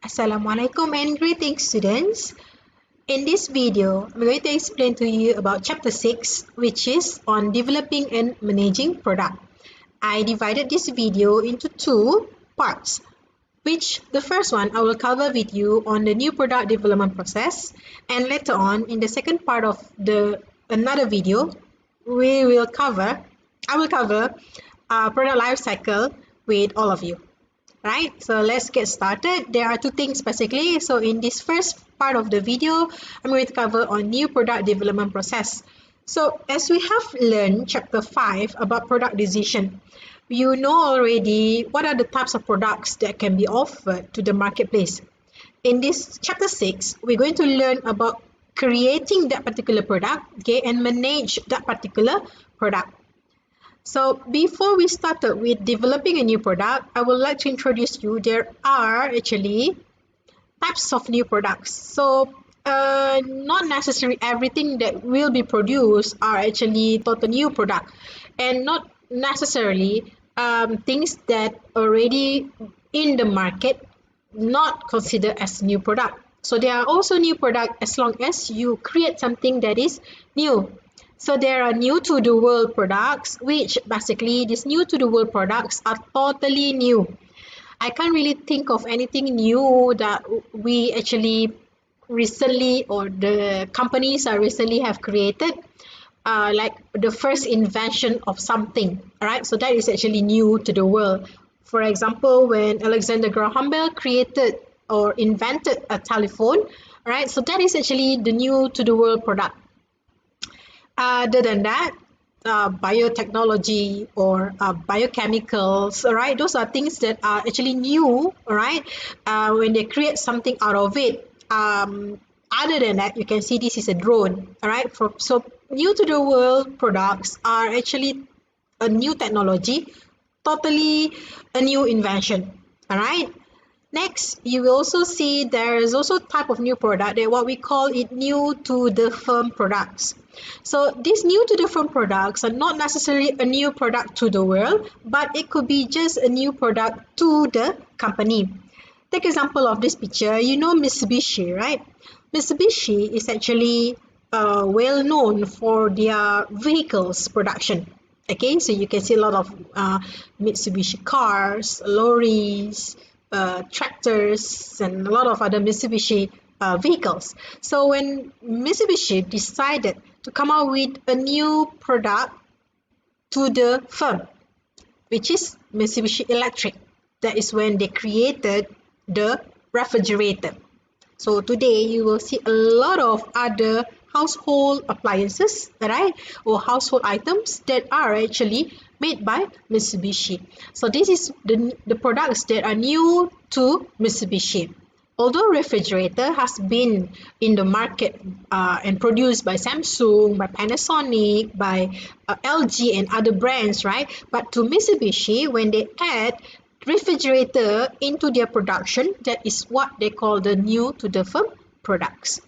Assalamualaikum and greetings students. In this video, I'm going to explain to you about chapter 6, which is on developing and managing product. I divided this video into two parts, which the first one I will cover with you on the new product development process, and later on in the second part of another video, I will cover product life cycle with all of you. Right, so let's get started. There are two things basically. So in this first part of the video, I'm going to cover on new product development process. So as we have learned chapter 5 about product decision, you know already what are the types of products that can be offered to the marketplace. In this chapter 6, we're going to learn about creating that particular product, okay, and manage that particular product. So before we started with developing a new product, I would like to introduce you. There are actually types of new products. So not necessarily everything that will be produced are actually total new product, and not necessarily things that already in the market not considered as new product. So there are also new product as long as you create something that is new. So there are new to the world products, which basically these new to the world products are totally new. I can't really think of anything new that we actually recently or the companies are recently have created, like the first invention of something, right? So that is actually new to the world. For example, when Alexander Graham Bell created or invented a telephone, right? So that is actually the new to the world product. Other than that, biotechnology or biochemicals, right? Those are things that are actually new, right? When they create something out of it. Other than that, you can see this is a drone, all right? So new to the world products are actually a new technology, totally a new invention, all right? Next, you will also see there is also type of new product that what we call it new to the firm products. So these new to the firm products are not necessarily a new product to the world, but it could be just a new product to the company. Take example of this picture. You know Mitsubishi, right? Mitsubishi is actually well known for their vehicles production. Okay, so you can see a lot of Mitsubishi cars, lorries, tractors, and a lot of other Mitsubishi vehicles. So when Mitsubishi decided to come out with a new product to the firm, which is Mitsubishi Electric, that is when they created the refrigerator. So today you will see a lot of other household appliances, right, or household items that are actually made by Mitsubishi. So this is the products that are new to Mitsubishi. Although refrigerator has been in the market and produced by Samsung, by Panasonic, by LG and other brands, right? But to Mitsubishi, when they add refrigerator into their production, that is what they call the new to the firm products.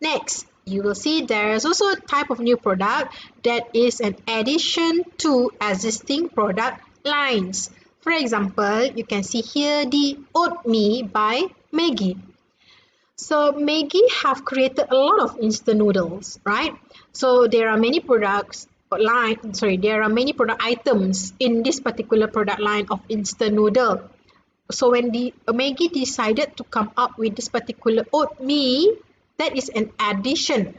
Next, you will see there is also a type of new product that is an addition to existing product lines. For example, you can see here the oatmeal by Maggi. So Maggi have created a lot of instant noodles, right? So there are many products there are many product items in this particular product line of instant noodle. So when the Maggi decided to come up with this particular oatmeal, that is an addition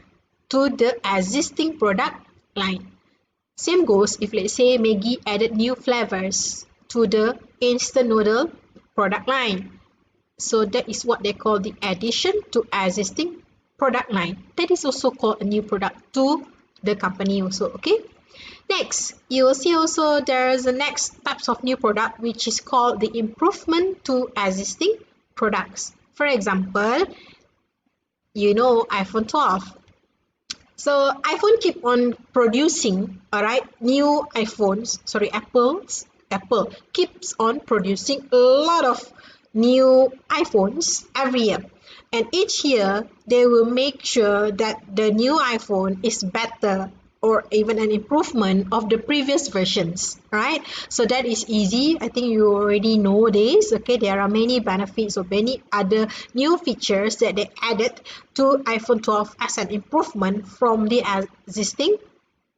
to the existing product line. Same goes if, let's say, Maggi added new flavors to the instant noodle product line. So that is what they call the addition to existing product line. That is also called a new product to the company also, okay? Next, you will see also there is the next types of new product which is called the improvement to existing products. For example, you know iPhone 12. So iPhone keep on producing, alright, new iPhones. Apple keeps on producing a lot of new iPhones every year. And each year, they will make sure that the new iPhone is better or even an improvement of the previous versions, right? So that is easy. I think you already know this. Okay, there are many benefits or many other new features that they added to iPhone 12 as an improvement from the existing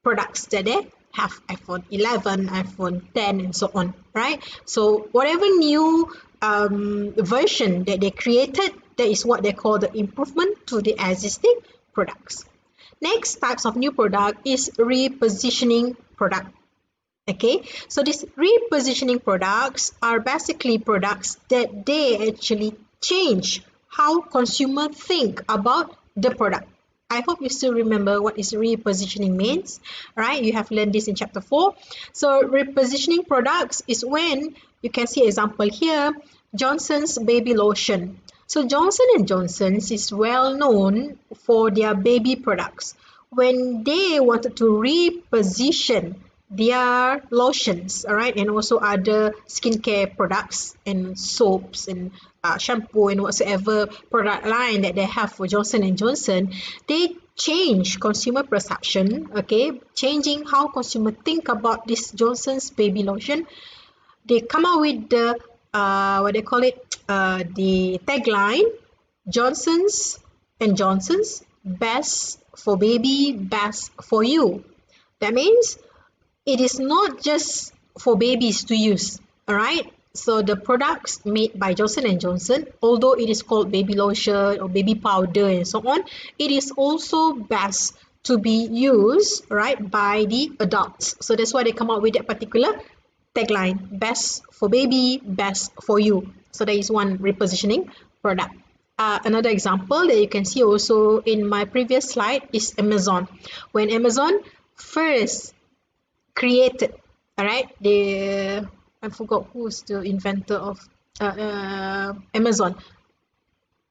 products that they have, iPhone 11, iPhone 10, and so on, right? So whatever new version that they created, that is what they call the improvement to the existing products. Next types of new product is repositioning product. Okay, so these repositioning products are basically products that they actually change how consumer think about the product. I hope you still remember what is repositioning means, right? You have learned this in chapter 4. So repositioning products is when you can see example here, Johnson's baby lotion. So Johnson & Johnson's is well known for their baby products. When they wanted to reposition their lotions, all right, and also other skincare products and soaps and shampoo and whatsoever product line that they have for Johnson & Johnson, they change consumer perception, okay, changing how consumer think about this Johnson's baby lotion. They come out with the what they call it, the tagline, Johnson's & Johnson's, best for baby, best for you. That means it is not just for babies to use, all right? So the products made by Johnson & Johnson, although it is called baby lotion or baby powder and so on, it is also best to be used, right, by the adults. So that's why they come out with that particular tagline, best for baby, best for you. So that is one repositioning product. Another example that you can see also in my previous slide is Amazon. When Amazon first created, all right, I forgot who's the inventor of Amazon.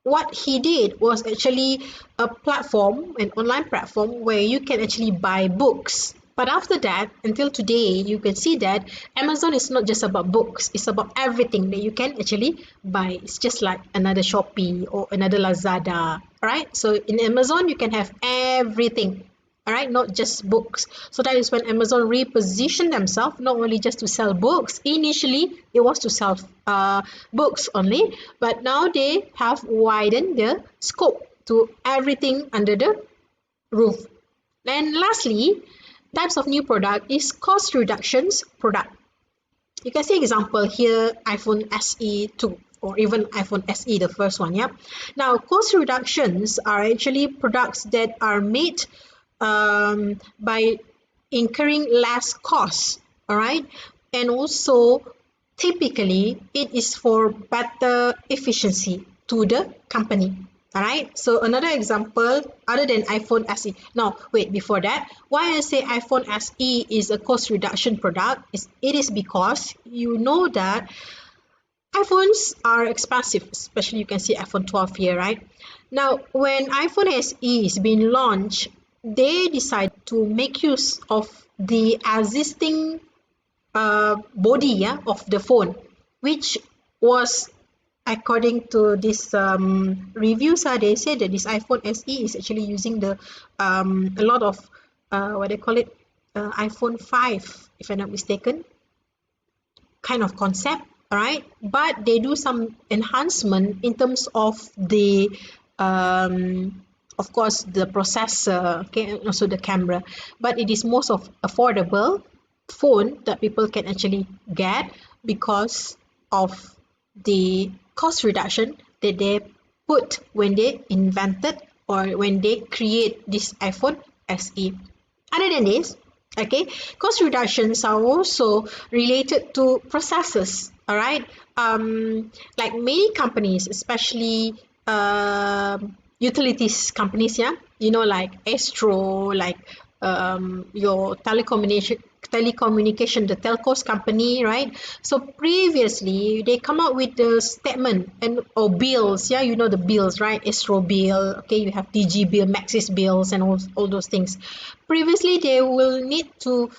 What he did was actually a platform, an online platform where you can actually buy books. But after that, until today, you can see that Amazon is not just about books. It's about everything that you can actually buy. It's just like another Shopee or another Lazada, right? So in Amazon, you can have everything, all right, not just books. So that is when Amazon repositioned themselves, not only just to sell books. Initially, it was to sell books only, but now they have widened the scope to everything under the roof. And lastly, types of new product is cost reductions product. You can see example here, iPhone SE 2 or even iPhone SE, the first one. Yeah. Now, cost reductions are actually products that are made by incurring less costs, all right, and also typically it is for better efficiency to the company. All right, so another example other than iPhone SE. Now, wait, before that, why I say iPhone SE is a cost reduction product it is because you know that iPhones are expensive, especially you can see iPhone 12 here, right? Now, when iPhone SE is being launched, they decide to make use of the existing body of the phone, which was, according to this reviews, they say that this iPhone SE is actually using the a lot of what they call it, iPhone 5, if I'm not mistaken, kind of concept, all right? But they do some enhancement in terms of the of course the processor, okay, and also the camera, but it is most of affordable phone that people can actually get because of the cost reduction that they put when they invented or when they create this iPhone SE. Other than this, okay, cost reductions are also related to processes, all right? Like many companies, especially utilities companies, yeah, you know, like Astro, like your telecommunication, the telcos company, right? So previously they come out with the statement or bills, yeah, you know the bills, right? Astro bill, okay, you have DG bill, Maxis bills, and all those things. Previously they will need to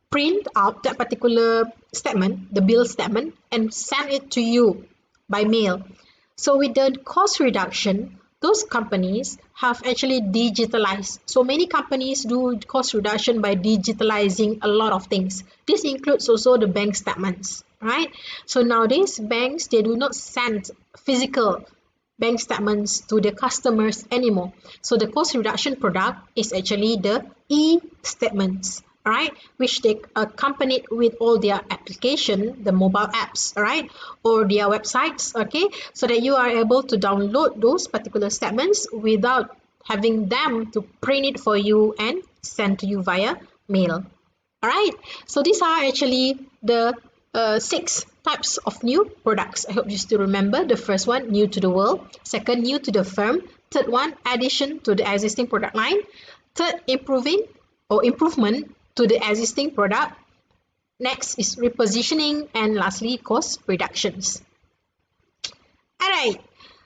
print out that particular statement, the bill statement, and send it to you by mail. So with the cost reduction, those companies have actually digitalized. So many companies do cost reduction by digitalizing a lot of things. This includes also the bank statements, right? So nowadays banks, they do not send physical bank statements to the customers anymore. So the cost reduction product is actually the e-statements, right, which they accompanied with all their application, the mobile apps, right, or their websites, okay, so that you are able to download those particular statements without having them to print it for you and send to you via mail. All right, so these are actually the 6 types of new products. I hope you still remember. The first one, new to the world. Second, new to the firm. Third one, addition to the existing product line. Third, improvement to the existing product. Next is repositioning, and lastly, cost reductions. Alright,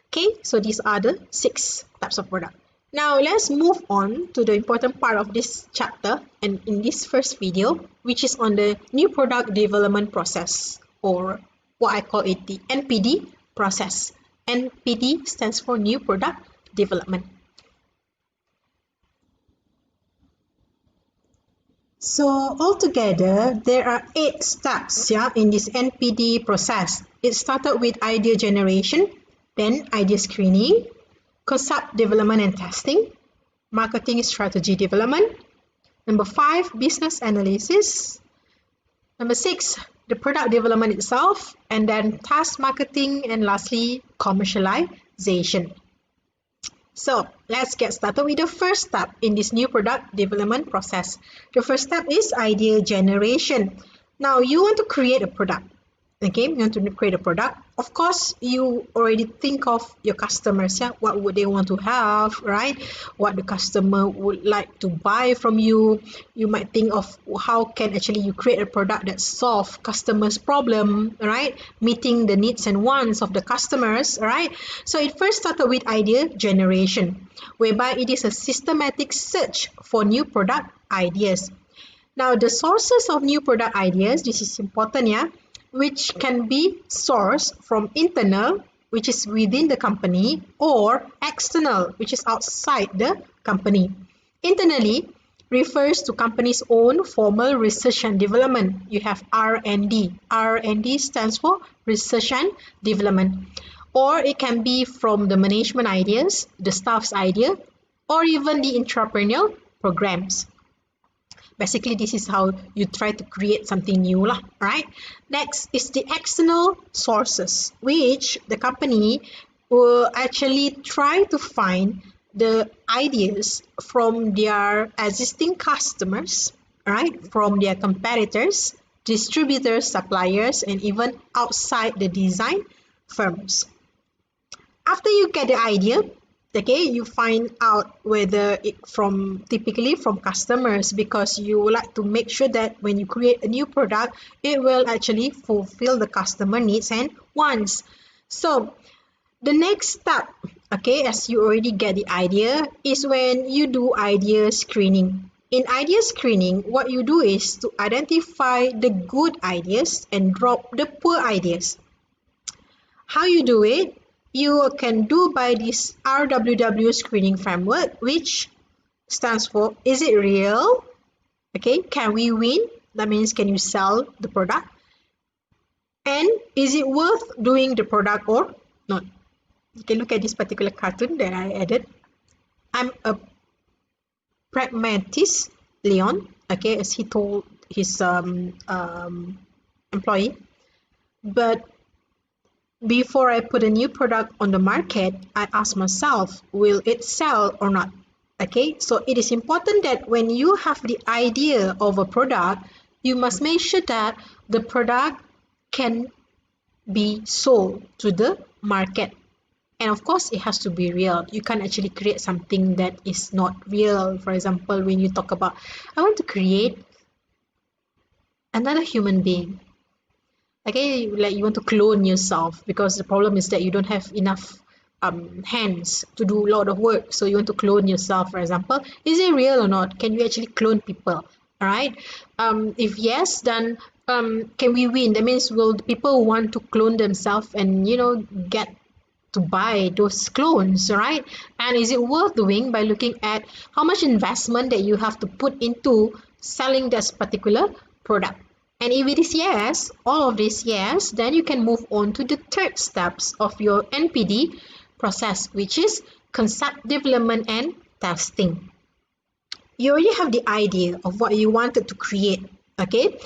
okay, so these are the 6 types of product. Now let's move on to the important part of this chapter and in this first video, which is on the new product development process, or what I call it the NPD process. NPD stands for new product development. So altogether, there are 8 steps in this NPD process. It started with idea generation, then idea screening, concept development and testing, marketing strategy development. Number 5, business analysis. Number 6, the product development itself, and then task marketing, and lastly, commercialization. So let's get started with the first step in this new product development process. The first step is idea generation. Now you want to create a product. Okay, you want to create a product. Of course, you already think of your customers. What would they want to have, right? What the customer would like to buy from you. You might think of how can actually you create a product that solve customers' problem, right? Meeting the needs and wants of the customers, right? So it first started with idea generation, whereby it is a systematic search for new product ideas. Now, the sources of new product ideas, this is important, which can be sourced from internal, which is within the company, or external, which is outside the company. Internally refers to company's own formal research and development. You have R&D. R&D stands for research and development. Or it can be from the management ideas, the staff's idea, or even the entrepreneurial programs. Basically, this is how you try to create something new, right? Next is the external sources, which the company will actually try to find the ideas from their existing customers, right? From their competitors, distributors, suppliers, and even outside the design firms. After you get the idea, okay, you find out whether it typically from customers, because you would like to make sure that when you create a new product, it will actually fulfill the customer needs and wants. So the next step, okay, as you already get the idea, is when you do idea screening. In idea screening, what you do is to identify the good ideas and drop the poor ideas. How you do it? You can do by this RWW screening framework, which stands for, is it real? Okay, can we win? That means, can you sell the product? And is it worth doing the product or not? You can look at this particular cartoon that I added. I'm a pragmatist, Leon, okay, as he told his employee. But before I put a new product on the market, I ask myself, will it sell or not? Okay, so it is important that when you have the idea of a product, you must make sure that the product can be sold to the market. And of course, it has to be real. You can't actually create something that is not real. For example, when you talk about, I want to create another human being. Okay, like you want to clone yourself, because the problem is that you don't have enough hands to do a lot of work. So you want to clone yourself, for example. Is it real or not? Can you actually clone people? All right. If yes, then can we win? That means, will the people want to clone themselves and get to buy those clones, right? And is it worth doing by looking at how much investment that you have to put into selling this particular product? And if it is yes, all of this yes, then you can move on to the third steps of your NPD process, which is concept development and testing. You already have the idea of what you wanted to create, okay?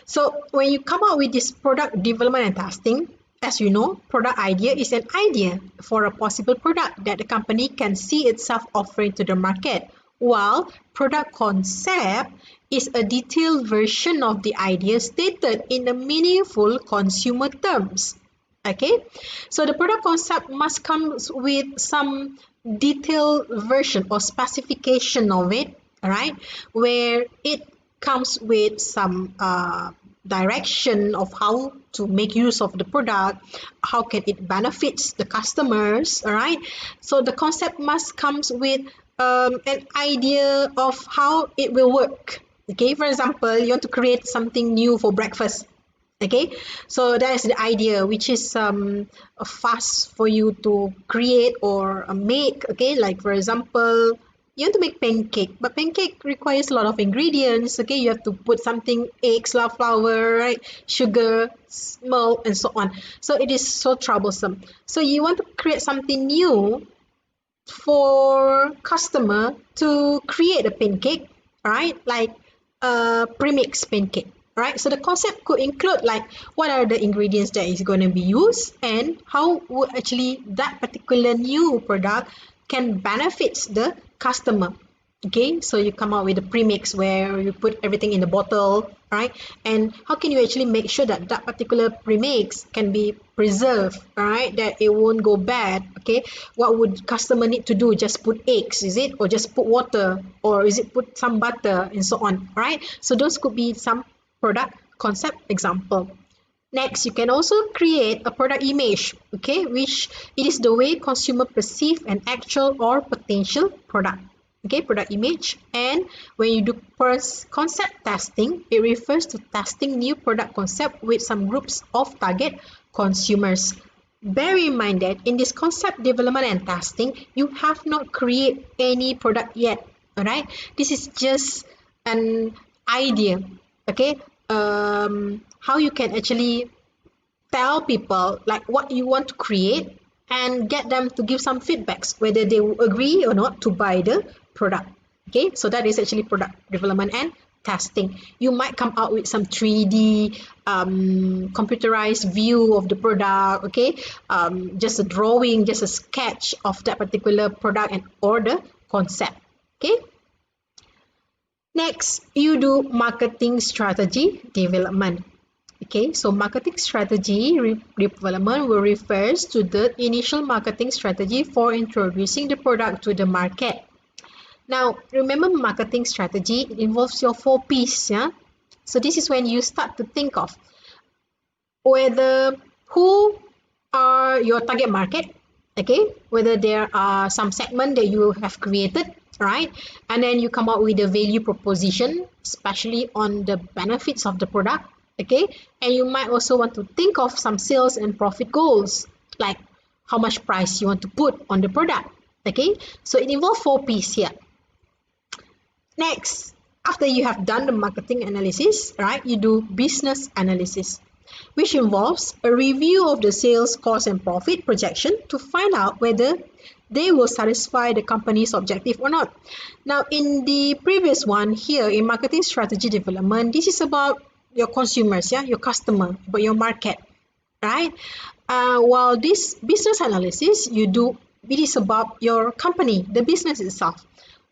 So when you come out with this product development and testing, as you know, product idea is an idea for a possible product that the company can see itself offering to the market, while product concept is a detailed version of the idea stated in a meaningful consumer terms. Okay, so the product concept must come with some detailed version or specification of it, all right, where it comes with some direction of how to make use of the product, how can it benefits the customers, all right. So the concept must comes with an idea of how it will work. Okay, for example, you want to create something new for breakfast. Okay, so that is the idea, which is fast for you to create or make. Okay, like for example, you want to make pancake, but pancake requires a lot of ingredients. Okay, you have to put something, eggs, flour, right, sugar, milk, and so on. So it is so troublesome. So you want to create something new for customer to create a pancake, right? Like a premix pancake, right? So the concept could include like what are the ingredients that is going to be used and how would actually that particular new product can benefit the customer. Okay, so you come out with a premix where you put everything in the bottle, right? And how can you actually make sure that that particular premix can be preserved, right? That it won't go bad. Okay, what would customer need to do? Just put eggs, is it? Or just put water? Or is it put some butter and so on, right? So those could be some product concept example. Next, you can also create a product image, okay, which it is the way consumer perceive an actual or potential product. Okay, product image. And when you do first concept testing, it refers to testing new product concept with some groups of target consumers. Bear in mind that in this concept development and testing, you have not created any product yet. All right, this is just an idea. Okay, how you can actually tell people like what you want to create and get them to give some feedbacks whether they will agree or not to buy the product. Okay, so that is actually product development and testing. You might come out with some 3D computerized view of the product. Okay, just a drawing, just a sketch of that particular product and or the concept. Okay, next you do marketing strategy development. Okay, so marketing strategy development will refers to the initial marketing strategy for introducing the product to the market. Now, remember marketing strategy, it involves your 4 P's, yeah? So this is when you start to think of whether who are your target market, okay? Whether there are some segment that you have created, right? And then you come up with a value proposition, especially on the benefits of the product. Okay, and you might also want to think of some sales and profit goals, like how much price you want to put on the product. Okay, so it involves 4 P's here. Next, after you have done the marketing analysis, right, you do business analysis, which involves a review of the sales, cost, and profit projection to find out whether they will satisfy the company's objective or not. Now, in the previous one here in marketing strategy development, this is about your consumers, yeah, your customer, but your market, right? While this business analysis you do, it is about your company, the business itself.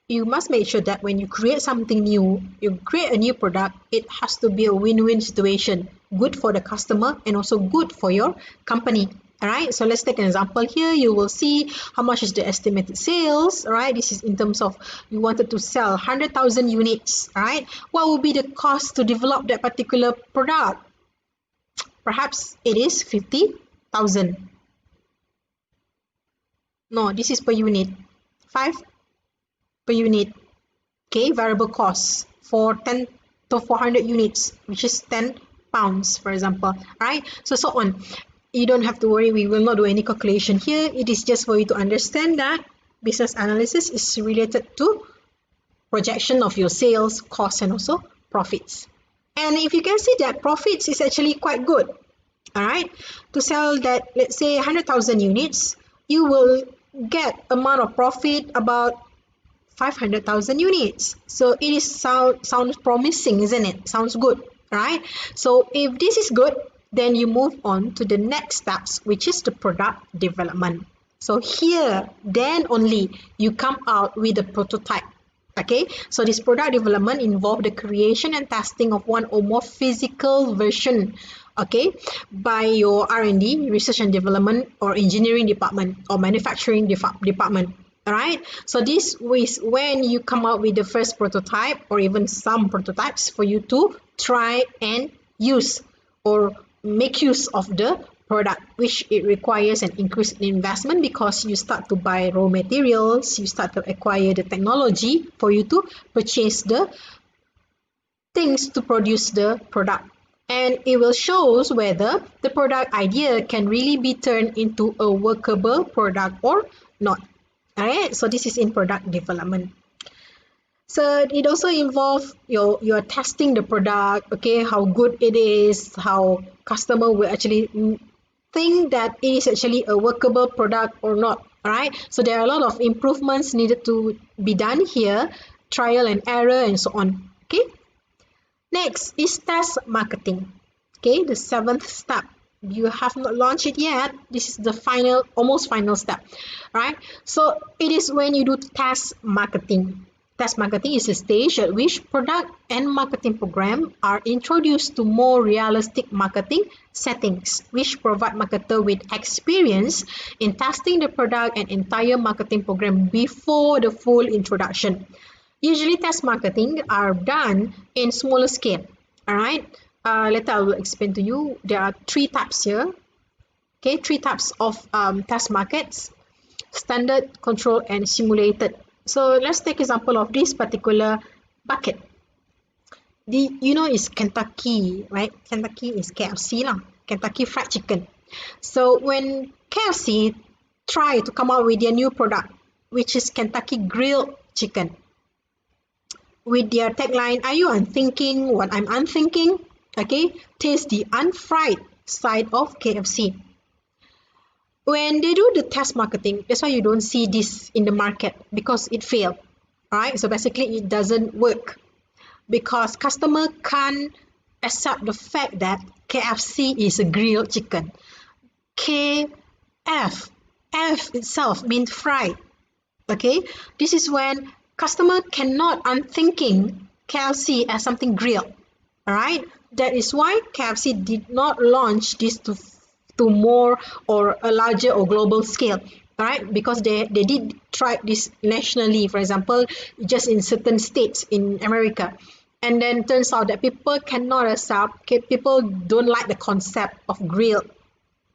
You must make sure that when you create something new, you create a new product, it has to be a win-win situation, good for the customer and also good for your company. All right, so let's take an example here. You will see how much is the estimated sales. All right, this is in terms of you wanted to sell 100,000 units. All right, what will be the cost to develop that particular product? Perhaps it is 50,000. No, this is per unit. 5 per unit. Okay, variable costs for 10 to 400 units, which is 10 pounds, for example. All right, so on. you don't have to worry, we will not do any calculation here. It is just for you to understand that business analysis is related to projection of your sales, costs, and also profits. And if you can see that profits is actually quite good, all right, to sell that, let's say 100,000 units, you will get amount of profit about 500,000 units. So it is sounds promising, isn't it? Sounds good, right? So if this is good, then you move on to the next steps, which is the product development. So here, then only you come out with a prototype. Okay, so this product development involves the creation and testing of one or more physical version, okay, by your R&D, research and development, or engineering department, or manufacturing department. All right, so this is when you come out with the first prototype, or even some prototypes for you to try and use or make use of the product, which it requires an increase in investment because you start to buy raw materials, you start to acquire the technology for you to purchase the things to produce the product. And it will show whether the product idea can really be turned into a workable product or not. Alright, so this is in product development. So it also involves you're testing the product, okay, how good it is, how customer will actually think that it is actually a workable product or not. All right, so there are a lot of improvements needed to be done here, trial and error and so on. Okay, next is test marketing. Okay, the seventh step. You have not launched it yet. This is the final, almost final step, right? So it is when you do test marketing. Test marketing is a stage at which product and marketing program are introduced to more realistic marketing settings, which provide marketer with experience in testing the product and entire marketing program before the full introduction. Usually, test marketing are done in smaller scale. All right. Later I will explain to you. There are three types here. Okay, three types of test markets: standard, control, and simulated. So let's take example of this particular bucket. Is Kentucky, right? Kentucky is KFC lah. Kentucky Fried Chicken. So when KFC try to come out with their new product, which is Kentucky Grilled Chicken, with their tagline, "Are you unthinking what I'm unthinking?" Okay, taste the unfried side of KFC. When they do the test marketing, that's why you don't see this in the market, because it failed. Alright, so basically it doesn't work because customer can't accept the fact that KFC is a grilled chicken. F itself means fried. Okay, this is when customer cannot unthinking KFC as something grilled. Alright, that is why KFC did not launch this to more or a larger or global scale. Alright, because they did try this nationally, for example, just in certain states in America. And then turns out that people cannot accept, people don't like the concept of grilled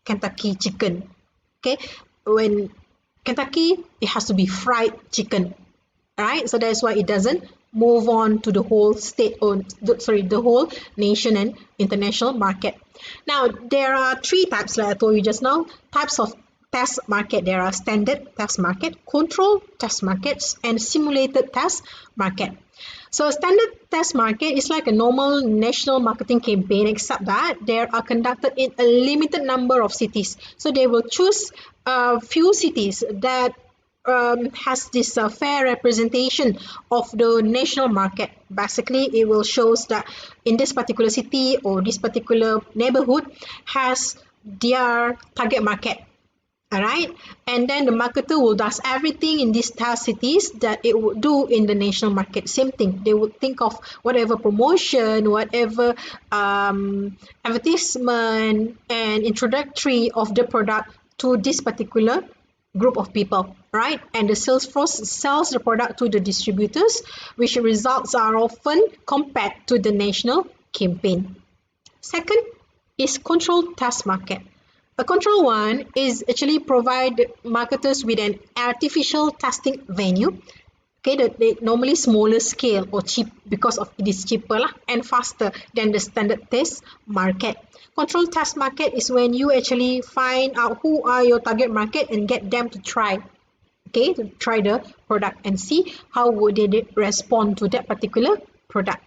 Kentucky chicken. Okay, when Kentucky, it has to be fried chicken. Alright, so that's why it doesn't move on to the whole the whole nation and international market. Now, there are three types, like I told you just now, types of test market. There are standard test market, control test markets, and simulated test market. So standard test market is like a normal national marketing campaign, except that they are conducted in a limited number of cities. So they will choose a few cities that has this fair representation of the national market. Basically, it will show that in this particular city or this particular neighborhood has their target market. Alright, and then the marketer will do everything in these test cities that it would do in the national market. Same thing. They would think of whatever promotion, whatever advertisement and introductory of the product to this particular group of people, right? And the sales force sells the product to the distributors, which results are often compared to the national campaign. Second is controlled test market. A control one is actually provide marketers with an artificial testing venue Okay, they normally smaller scale or cheap because of it is cheaper lah and faster than the standard test market. Control test market is when you actually find out who are your target market and get them to try. Okay, to try the product and see how would they respond to that particular product.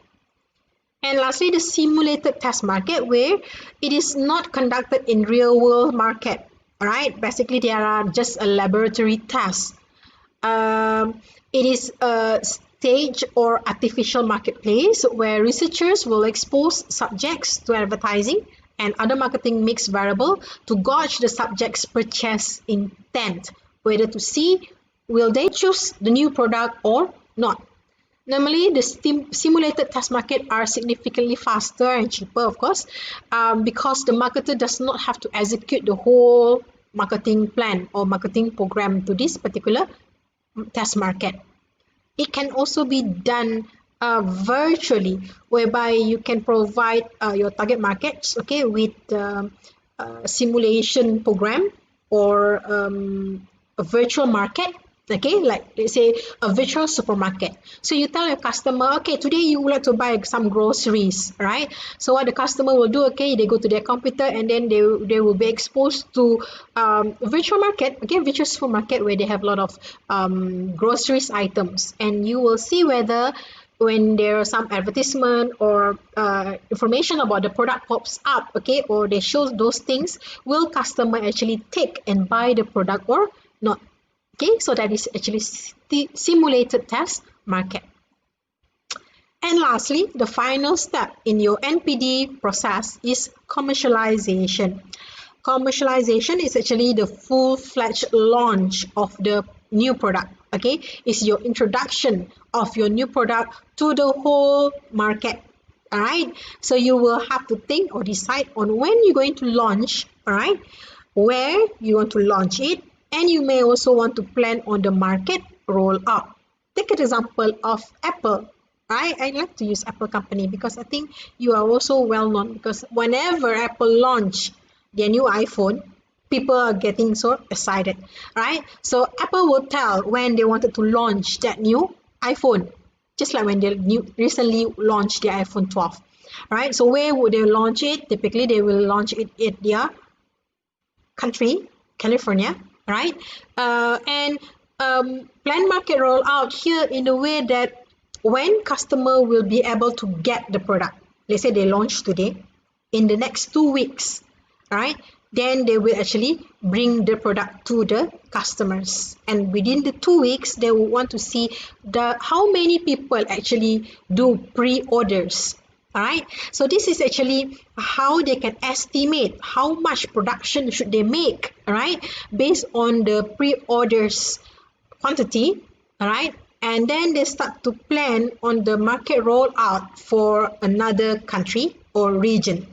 And lastly, the simulated test market, where it is not conducted in real world market. All right, basically they are just a laboratory test. It is a stage or artificial marketplace where researchers will expose subjects to advertising and other marketing mix variable to gauge the subject's purchase intent, whether to see will they choose the new product or not. Normally, the simulated test market are significantly faster and cheaper, of course, because the marketer does not have to execute the whole marketing plan or marketing program to this particular test market. It can also be done virtually, whereby you can provide your target markets, okay, with simulation program or a virtual market, okay, like let's say a virtual supermarket. So you tell your customer, okay, today you would like to buy some groceries, right? So what the customer will do, okay, they go to their computer and then they will be exposed to virtual market, okay, virtual supermarket, where they have a lot of groceries items, and you will see whether when there are some advertisement or information about the product pops up, okay, or they show those things, will customer actually take and buy the product or not? Okay, so that is actually the simulated test market. And lastly, the final step in your NPD process is commercialization. Commercialization is actually the full-fledged launch of the new product. Okay, it's your introduction of your new product to the whole market. All right, so you will have to think or decide on when you're going to launch, all right, where you want to launch it, and you may also want to plan on the market rollout. Take an example of Apple. I like to use Apple company because I think you are also well known, because whenever Apple launch their new iPhone, people are getting so excited, right? So Apple will tell when they wanted to launch that new iPhone, just like when they recently launched their iPhone 12, right? So where would they launch it? Typically, they will launch it at their country, California, right? And plan market rollout here in a way that when customer will be able to get the product, let's say they launch today, in the next 2 weeks, right? Then they will actually bring the product to the customers, and within the 2 weeks they will want to see how many people actually do pre-orders. All right, so this is actually how they can estimate how much production should they make, all right, based on the pre-orders quantity, all right, and then they start to plan on the market rollout for another country or region.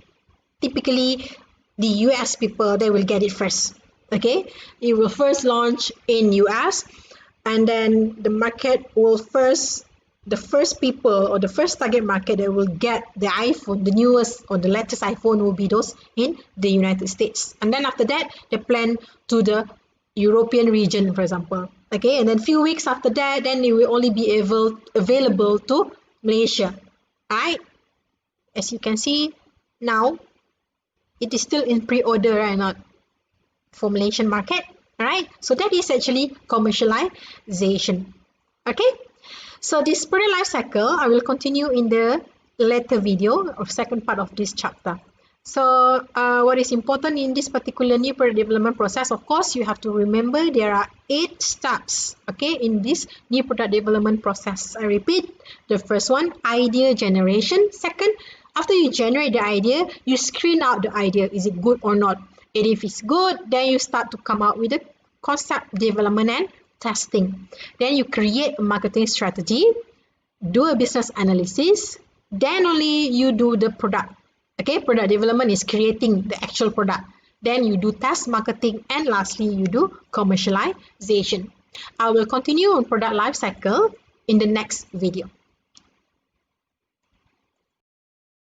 Typically, the US people, they will get it first, okay? You will first launch in US, and then the market will the first people or the first target market that will get the iPhone, the newest or the latest iPhone, will be those in the United States. And then after that, they plan to the European region, for example, okay? And then few weeks after that, then it will only be available to Malaysia, right? As you can see now, it is still in pre-order, right? Not for Malaysian market, right? So that is actually commercialization. Okay, so this product life cycle I will continue in the later video or second part of this chapter. So what is important in this particular new product development process, of course, you have to remember there are 8 steps, okay, in this new product development process. I repeat, the first one, idea generation. Second, after you generate the idea, you screen out the idea. Is it good or not? And if it's good, then you start to come out with the concept development and testing. Then you create a marketing strategy, do a business analysis, then only you do the product. Okay, product development is creating the actual product. Then you do test marketing, and lastly, you do commercialization. I will continue on product life cycle in the next video.